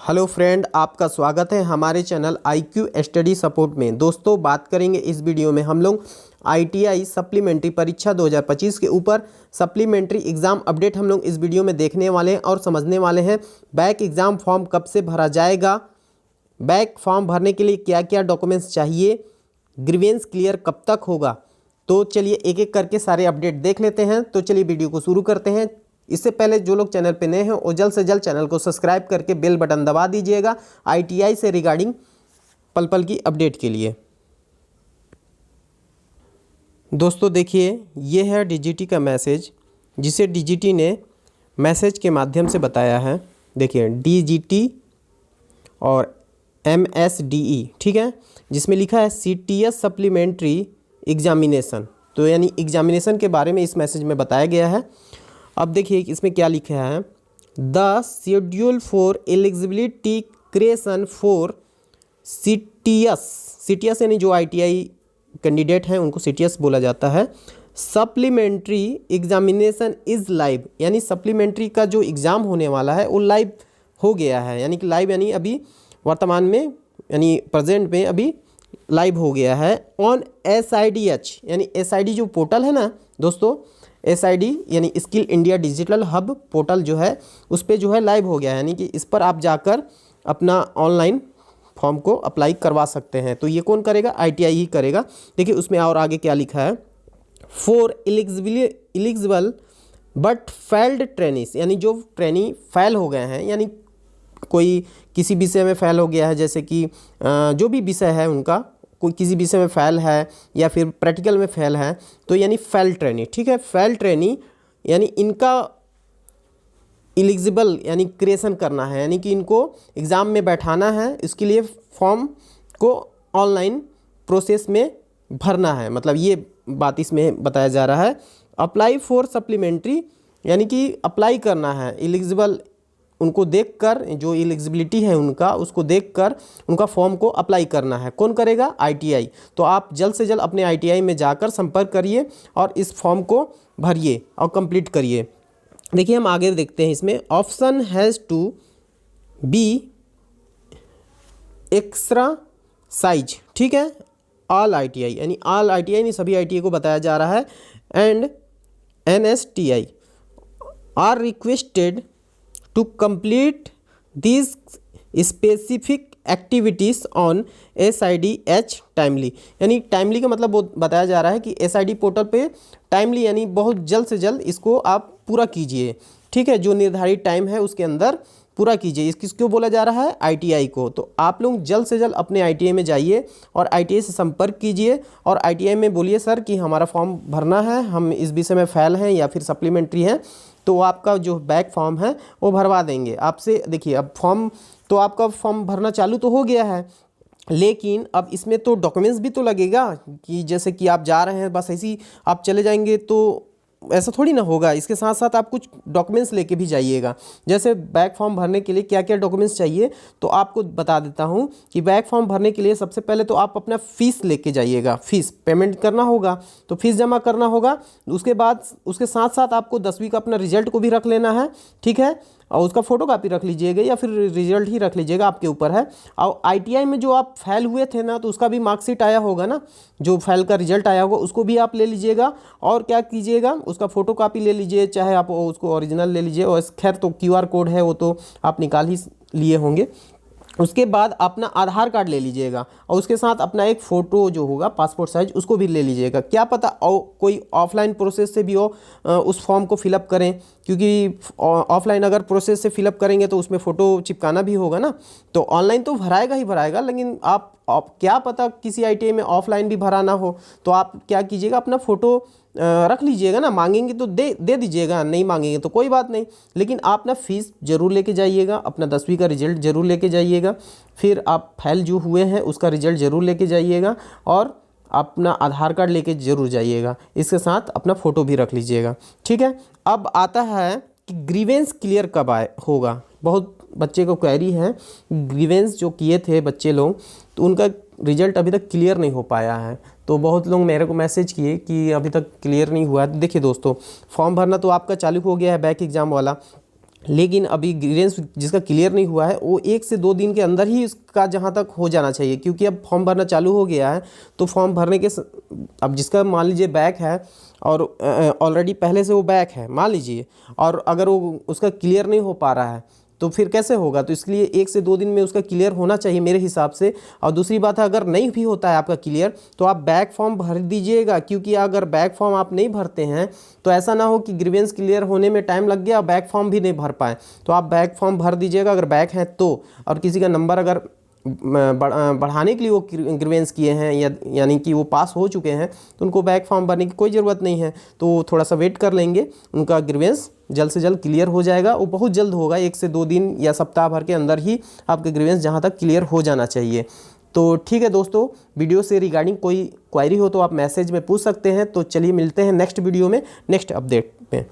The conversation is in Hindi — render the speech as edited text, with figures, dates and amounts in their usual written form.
हेलो फ्रेंड, आपका स्वागत है हमारे चैनल IQ स्टडी सपोर्ट में। दोस्तों, बात करेंगे इस वीडियो में हम लोग ITI सप्लीमेंट्री परीक्षा 2025 के ऊपर सप्लीमेंट्री एग्ज़ाम अपडेट हम लोग इस वीडियो में देखने वाले हैं और समझने वाले हैं। बैक एग्ज़ाम फॉर्म कब से भरा जाएगा, बैक फॉर्म भरने के लिए क्या क्या डॉक्यूमेंट्स चाहिए, ग्रीवेंस क्लियर कब तक होगा। तो चलिए एक एक करके सारे अपडेट देख लेते हैं। तो चलिए वीडियो को शुरू करते हैं। इससे पहले जो लोग चैनल पे नए हैं वो जल्द से जल्द चैनल को सब्सक्राइब करके बेल बटन दबा दीजिएगा ITI से रिगार्डिंग पल पल की अपडेट के लिए। दोस्तों देखिए, ये है DGT का मैसेज, जिसे DGT ने मैसेज के माध्यम से बताया है। देखिए DGT और MSDE, ठीक है, जिसमें लिखा है CTS सप्लीमेंट्री एग्जामिनेशन। तो यानी एग्जामिनेशन के बारे में इस मैसेज में बताया गया है। अब देखिए इसमें क्या लिखा है, the schedule for eligibility creation for CTS यानी जो ITI कैंडिडेट हैं उनको CTS बोला जाता है। सप्लीमेंट्री एग्जामिनेशन इज़ लाइव, यानी सप्लीमेंट्री का जो एग्ज़ाम होने वाला है वो लाइव हो गया है। यानी कि लाइव यानी अभी वर्तमान में यानी प्रेजेंट में अभी लाइव हो गया है ऑन SIDH, यानी SID जो पोर्टल है ना दोस्तों, SID यानी skill India digital hub portal जो है उस पर जो है लाइव हो गया है। यानी कि इस पर आप जाकर अपना ऑनलाइन फॉर्म को अप्लाई करवा सकते हैं। तो ये कौन करेगा? ITI ही करेगा। देखिए उसमें और आगे क्या लिखा है, for eligible but failed trainees, यानी जो ट्रेनी फेल हो गए हैं, यानी कोई किसी विषय में फेल हो गया है, जैसे कि जो भी विषय है उनका कोई किसी विषय में फेल है या फिर प्रैक्टिकल में फेल है, तो यानी फेल ट्रेनी, ठीक है। फेल ट्रेनी यानी इनका एलिजिबल यानी क्रिएशन करना है, यानी कि इनको एग्ज़ाम में बैठाना है। इसके लिए फॉर्म को ऑनलाइन प्रोसेस में भरना है, मतलब ये बात इसमें बताया जा रहा है। अप्लाई फॉर सप्लीमेंट्री यानी कि अप्लाई करना है, एलिजिबल उनको देखकर, जो एलिजिबिलिटी है उनका उसको देखकर उनका फॉर्म को अप्लाई करना है। कौन करेगा? ITI। तो आप जल्द से जल्द अपने ITI में जाकर संपर्क करिए और इस फॉर्म को भरिए और कंप्लीट करिए। देखिए हम आगे देखते हैं, इसमें option has to be extra size, ठीक है, ऑल ITI, यानी ऑल ITI यानी सभी ITI को बताया जा रहा है। And NSTI are requested to complete these specific activities on SIDH timely, यानी टाइमली का मतलब वो बताया जा रहा है कि SID पोर्टल पे टाइमली यानी बहुत जल्द से जल्द इसको आप पूरा कीजिए, ठीक है, जो निर्धारित टाइम है उसके अंदर पूरा कीजिए। इस किसको बोला जा रहा है? ITI को। तो आप लोग जल्द से जल्द अपने ITI में जाइए और ITI से संपर्क कीजिए और ITI में बोलिए सर कि हमारा फॉर्म भरना है, हम इस विषय में फेल हैं या फिर सप्लीमेंट्री हैं, तो आपका जो बैक फॉर्म है वो भरवा देंगे आपसे। देखिए अब फॉर्म तो आपका फॉर्म भरना चालू तो हो गया है, लेकिन अब इसमें तो डॉक्यूमेंट्स भी तो लगेगा कि जैसे कि आप जा रहे हैं बस ऐसे ही आप चले जाएंगे तो ऐसा थोड़ी ना होगा। इसके साथ साथ आप कुछ डॉक्यूमेंट्स लेके भी जाइएगा। जैसे बैक फॉर्म भरने के लिए क्या क्या डॉक्यूमेंट्स चाहिए तो आपको बता देता हूँ कि बैक फॉर्म भरने के लिए सबसे पहले तो आप अपना फ़ीस लेके जाइएगा। फ़ीस पेमेंट करना होगा तो फीस जमा करना होगा। उसके बाद उसके साथ साथ आपको 10वीं का अपना रिजल्ट को भी रख लेना है, ठीक है, और उसका फ़ोटोकॉपी रख लीजिएगा या फिर रिजल्ट ही रख लीजिएगा, आपके ऊपर है। और ITI में जो आप फेल हुए थे ना तो उसका भी मार्कशीट आया होगा ना, जो फेल का रिजल्ट आया होगा उसको भी आप ले लीजिएगा। और क्या कीजिएगा, उसका फ़ोटोकॉपी ले लीजिए, चाहे आप उसको ओरिजिनल ले लीजिए, और खैर तो QR कोड है वो तो आप निकाल ही लिए होंगे। उसके बाद अपना आधार कार्ड ले लीजिएगा और उसके साथ अपना एक फ़ोटो जो होगा पासपोर्ट साइज उसको भी ले लीजिएगा। क्या पता कोई ऑफलाइन प्रोसेस से भी हो उस फॉर्म को फिलअप करें, क्योंकि ऑफलाइन अगर प्रोसेस से फिलअप करेंगे तो उसमें फ़ोटो चिपकाना भी होगा ना। तो ऑनलाइन तो भराएगा ही भराएगा, लेकिन आप क्या पता किसी ITI में ऑफलाइन भी भरा ना हो, तो आप क्या कीजिएगा, अपना फ़ोटो रख लीजिएगा ना। मांगेंगे तो दे दीजिएगा, नहीं मांगेंगे तो कोई बात नहीं, लेकिन आप ना फीस ज़रूर लेके जाइएगा, अपना 10वीं का रिजल्ट ज़रूर लेके जाइएगा, फिर आप फेल जो हुए हैं उसका रिजल्ट ज़रूर लेके जाइएगा और अपना आधार कार्ड लेके ज़रूर जाइएगा। इसके साथ अपना फ़ोटो भी रख लीजिएगा, ठीक है। अब आता है कि ग्रीवेंस क्लियर कब होगा। बहुत बच्चे को क्वेरी है, ग्रीवेंस जो किए थे बच्चे लोग तो उनका रिजल्ट अभी तक क्लियर नहीं हो पाया है। तो बहुत लोग मेरे को मैसेज किए कि अभी तक क्लियर नहीं हुआ है। तो देखिए दोस्तों, फॉर्म भरना तो आपका चालू हो गया है बैक एग्ज़ाम वाला, लेकिन अभी ग्रीवेंस जिसका क्लियर नहीं हुआ है वो 1 से 2 दिन के अंदर ही इसका जहाँ तक हो जाना चाहिए, क्योंकि अब फॉर्म भरना चालू हो गया है। तो फॉर्म भरने के अब जिसका मान लीजिए बैक है और ऑलरेडी पहले से वो बैक है मान लीजिए, और अगर वो उसका क्लियर नहीं हो पा रहा है तो फिर कैसे होगा। तो इसलिए 1 से 2 दिन में उसका क्लियर होना चाहिए मेरे हिसाब से। और दूसरी बात है, अगर नहीं भी होता है आपका क्लियर तो आप बैक फॉर्म भर दीजिएगा, क्योंकि अगर बैक फॉर्म आप नहीं भरते हैं तो ऐसा ना हो कि ग्रीवेंस क्लियर होने में टाइम लग गया, बैक फॉर्म भी नहीं भर पाए। तो आप बैक फॉर्म भर दीजिएगा अगर बैक है तो। और किसी का नंबर अगर बढ़ाने के लिए वो ग्रीवेंस किए हैं या यानी कि वो पास हो चुके हैं तो उनको बैक फॉर्म भरने की कोई ज़रूरत नहीं है। तो थोड़ा सा वेट कर लेंगे, उनका ग्रीवेंस जल्द से जल्द क्लियर हो जाएगा। वो बहुत जल्द होगा, 1 से 2 दिन या सप्ताह भर के अंदर ही आपका ग्रीवेंस जहाँ तक क्लियर हो जाना चाहिए। तो ठीक है दोस्तों, वीडियो से रिगार्डिंग कोई क्वायरी हो तो आप मैसेज में पूछ सकते हैं। तो चलिए मिलते हैं नेक्स्ट वीडियो में, नेक्स्ट अपडेट में।